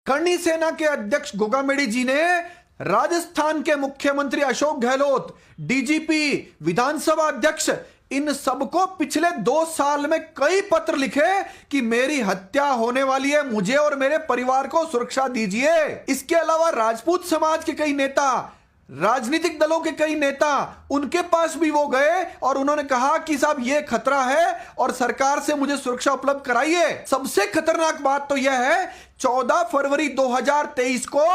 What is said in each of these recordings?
करणी सेना के अध्यक्ष गोगामेडी जी ने राजस्थान के मुख्यमंत्री अशोक गहलोत, डीजीपी, विधानसभा अध्यक्ष, इन सबको पिछले 2 साल में कई पत्र लिखे कि मेरी हत्या होने वाली है, मुझे और मेरे परिवार को सुरक्षा दीजिए। इसके अलावा राजपूत समाज के कई नेता, राजनीतिक दलों के कई नेता, उनके पास भी वो गए और उन्होंने कहा कि साहब ये खतरा है और सरकार से मुझे सुरक्षा उपलब्ध कराइए। सबसे खतरनाक बात तो यह है 14 फरवरी 2023 को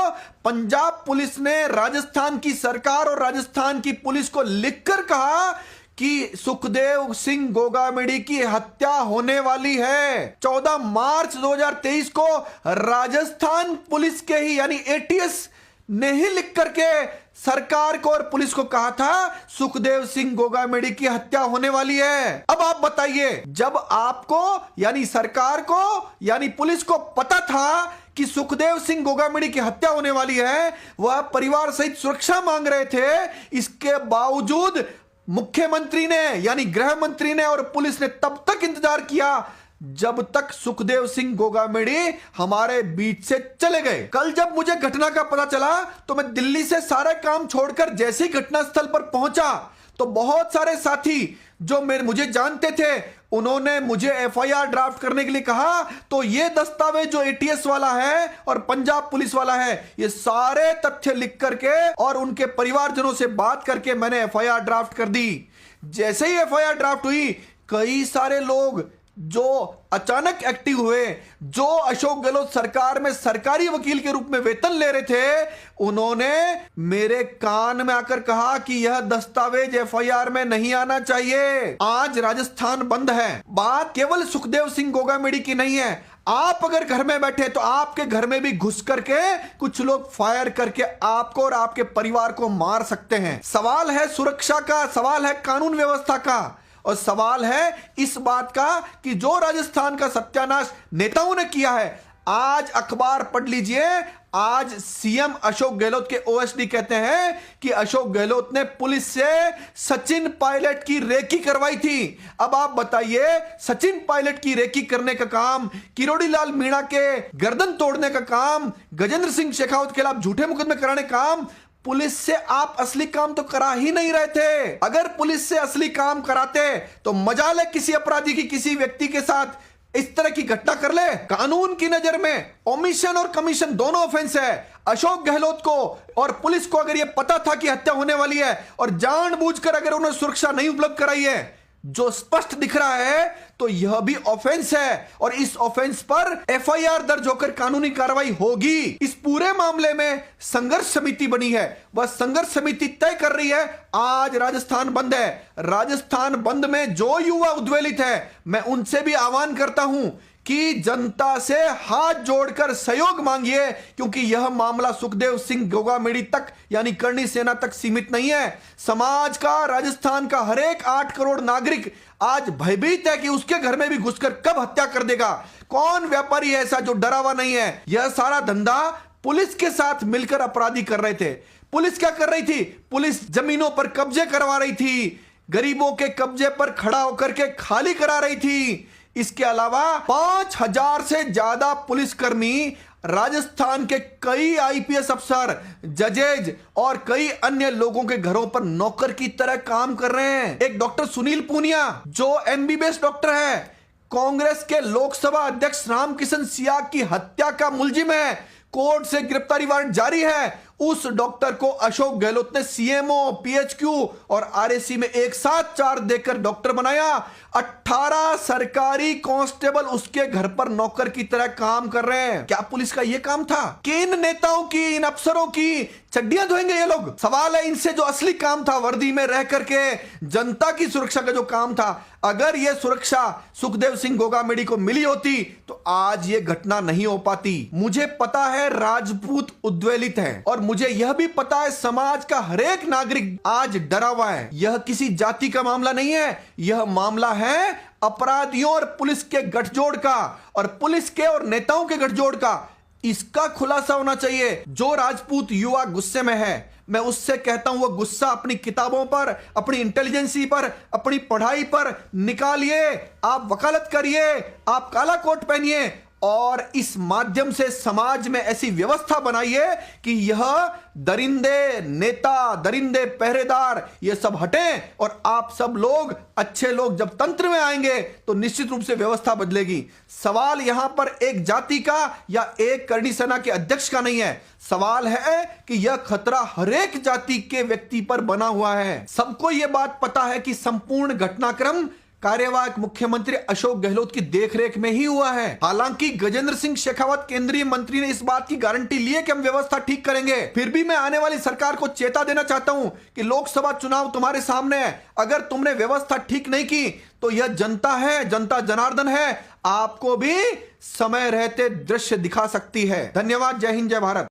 पंजाब पुलिस ने राजस्थान की सरकार और राजस्थान की पुलिस को लिखकर कहा कि सुखदेव सिंह गोगामेडी की हत्या होने वाली है। 14 मार्च 2023 को राजस्थान पुलिस के ही यानी एटीएस ने ही लिख करके सरकार को और पुलिस को कहा था सुखदेव सिंह गोगामेडी की हत्या होने वाली है। अब आप बताइए, जब आपको यानी सरकार को यानी पुलिस को पता था कि सुखदेव सिंह गोगामेडी की हत्या होने वाली है, वह परिवार सहित सुरक्षा मांग रहे थे, इसके बावजूद मुख्यमंत्री ने यानी गृह मंत्री ने और पुलिस ने तब तक इंतजार किया जब तक सुखदेव सिंह गोगामेडी हमारे बीच से चले गए। कल जब मुझे घटना का पता चला तो मैं दिल्ली से सारे काम छोड़कर जैसे ही घटनास्थल पर पहुंचा तो बहुत सारे साथी जो मुझे जानते थे उन्होंने मुझे एफआईआर ड्राफ्ट करने के लिए कहा। तो ये दस्तावेज जो एटीएस वाला है और पंजाब पुलिस वाला है, ये सारे तथ्य लिख करके और उनके परिवारजनों से बात करके मैंने एफआईआर ड्राफ्ट कर दी। जैसे ही एफआईआर ड्राफ्ट हुई, कई सारे लोग जो अचानक एक्टिव हुए, जो अशोक गहलोत सरकार में सरकारी वकील के रूप में वेतन ले रहे थे, उन्होंने मेरे कान में आकर कहा कि यह दस्तावेज एफआईआर में नहीं आना चाहिए। आज राजस्थान बंद है। बात केवल सुखदेव सिंह गोगामेडी की नहीं है। आप अगर घर में बैठे तो आपके घर में भी घुस करके कुछ लोग फायर करके आपको और आपके परिवार को मार सकते हैं। सवाल है सुरक्षा का, सवाल है कानून व्यवस्था का और सवाल है इस बात का कि जो राजस्थान का सत्यानाश नेताओं ने किया है। आज अखबार पढ़ लीजिए, आज सीएम अशोक गहलोत के ओएसडी कहते हैं कि अशोक गहलोत ने पुलिस से सचिन पायलट की रेकी करवाई थी। अब आप बताइए, सचिन पायलट की रेकी करने का काम, किरोड़ी लाल मीणा के गर्दन तोड़ने का काम, गजेंद्र सिंह शेखावत के खिलाफ झूठे मुकदमे कराने का काम, पुलिस से आप असली काम तो करा ही नहीं रहे थे। अगर पुलिस से असली काम कराते तो मजाल है किसी अपराधी की किसी व्यक्ति के साथ इस तरह की घटना कर ले। कानून की नजर में ओमिशन और कमीशन दोनों ऑफेंस है। अशोक गहलोत को और पुलिस को अगर यह पता था कि हत्या होने वाली है और जानबूझकर अगर उन्होंने सुरक्षा नहीं उपलब्ध कराई है, जो स्पष्ट दिख रहा है, तो यह भी ऑफेंस है और इस ऑफेंस पर एफआईआर दर्ज होकर कानूनी कार्रवाई होगी। इस पूरे मामले में संघर्ष समिति बनी है। वह संघर्ष समिति तय कर रही है। आज राजस्थान बंद है। राजस्थान बंद में जो युवा उद्वेलित है, मैं उनसे भी आह्वान करता हूं कि जनता से हाथ जोड़कर सहयोग मांगिए, क्योंकि यह मामला सुखदेव सिंह गोगामेडी तक यानी करणी सेना तक सीमित नहीं है। समाज का, राजस्थान का हर एक 8 करोड़ नागरिक आज भयभीत है कि उसके घर में भी घुसकर कब हत्या कर देगा। कौन व्यापारी है ऐसा जो डरा हुआ नहीं है। यह सारा धंधा पुलिस के साथ मिलकर अपराधी कर रहे थे। पुलिस क्या कर रही थी? पुलिस जमीनों पर कब्जे करवा रही थी, गरीबों के कब्जे पर खड़ा होकर के खाली करा रही थी। इसके अलावा 5000 से ज्यादा पुलिसकर्मी, राजस्थान के कई आईपीएस अफसर, जजेज और कई अन्य लोगों के घरों पर नौकर की तरह काम कर रहे हैं। एक डॉक्टर सुनील पूनिया जो एमबीबीएस डॉक्टर है, कांग्रेस के लोकसभा अध्यक्ष रामकिशन सियाग की हत्या का मुलजिम है, कोर्ट से गिरफ्तारी वारंट जारी है। उस डॉक्टर को अशोक गहलोत ने सीएमओ, पीएचक्यू और आरएसी में एक साथ 4 देकर डॉक्टर बनाया। 18 सरकारी कांस्टेबल उसके घर पर नौकर की तरह काम कर रहे हैं। क्या पुलिस का यह काम था कि इन नेताओं की, इन अफसरों की चड्डियां धोएंगे ये लोग? सवाल है इनसे जो असली काम था, वर्दी में रह करके जनता की सुरक्षा का जो काम था, अगर यह सुरक्षा सुखदेव सिंह गोगामेडी को मिली होती तो आज ये घटना नहीं हो पाती। मुझे पता है राजपूत उद्वेलित है और मुझे यह भी पता है समाज का हर एक नागरिक आज डरा हुआ है। यह किसी जाति का मामला नहीं है, यह मामला है अपराधियों और पुलिस के गठजोड़ का और पुलिस के और नेताओं के गठजोड़ का। इसका खुलासा होना चाहिए। जो राजपूत युवा गुस्से में है, मैं उससे कहता हूं वो गुस्सा अपनी किताबों पर, अपनी इंटेलिजेंसी पर, अपनी पढ़ाई पर निकालिए। आप वकालत करिए, आप काला कोट पहनिए और इस माध्यम से समाज में ऐसी व्यवस्था बनाइए कि यह दरिंदे नेता, दरिंदे पहरेदार ये सब हटें और आप सब लोग, अच्छे लोग जब तंत्र में आएंगे तो निश्चित रूप से व्यवस्था बदलेगी। सवाल यहां पर एक जाति का या एक करणी सेना के अध्यक्ष का नहीं है, सवाल है कि यह खतरा हरेक जाति के व्यक्ति पर बना हुआ है। सबको यह बात पता है कि संपूर्ण घटनाक्रम कार्यवाहक मुख्यमंत्री अशोक गहलोत की देखरेख में ही हुआ है। हालांकि गजेंद्र सिंह शेखावत केंद्रीय मंत्री ने इस बात की गारंटी ली है कि हम व्यवस्था ठीक करेंगे। फिर भी मैं आने वाली सरकार को चेता देना चाहता हूं कि लोकसभा चुनाव तुम्हारे सामने है। अगर तुमने व्यवस्था ठीक नहीं की तो यह जनता है, जनता जनार्दन है, आपको भी समय रहते दृश्य दिखा सकती है। धन्यवाद। जय हिंद, जय भारत।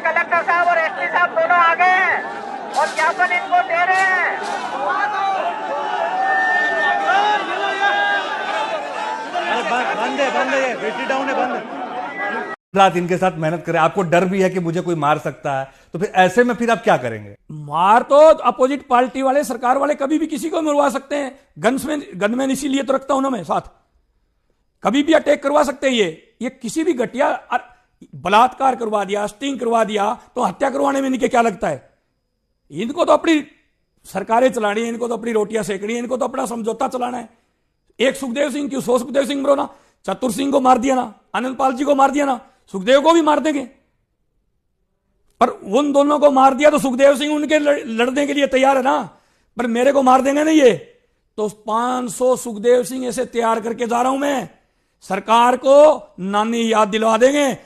कलेक्टर साहब और एसपी साहब दोनों आ गए हैं और ज्ञापन इनको दे रहे हैं। बंद है, ये बैटरी डाउन है, बंद। रात इनके साथ मेहनत करें, आपको डर भी है कि मुझे कोई मार सकता है, तो फिर ऐसे में फिर आप क्या करेंगे? मार तो अपोजिट पार्टी वाले, सरकार वाले कभी भी किसी को मरवा सकते हैं। गनमैन इसीलिए तो रखता हूं ना मैं साथ, कभी भी अटैक करवा सकते हैं। ये किसी भी घटिया बलात्कार करवा दिया, स्टिंग करवा दिया, तो हत्या करवाने में इनके क्या लगता है? इनको तो अपनी सरकारें चलानी है, इनको तो अपनी रोटियां सेकनी है, इनको तो अपना समझौता चलाना है। एक सुखदेव सिंह क्यों, 100 सुखदेव सिंह मरो ना, चतुर सिंह को मार दिया ना, आनंदपाल जी को मार दिया ना, सुखदेव को भी मार देंगे। पर उन दोनों को मार दिया तो सुखदेव सिंह उनके लड़ने के लिए तैयार है ना, पर मेरे को मार देंगे नहीं ये तो 500 सुखदेव सिंह ऐसे तैयार करके जा रहा हूं मैं। सरकार को नानी याद दिलवा देंगे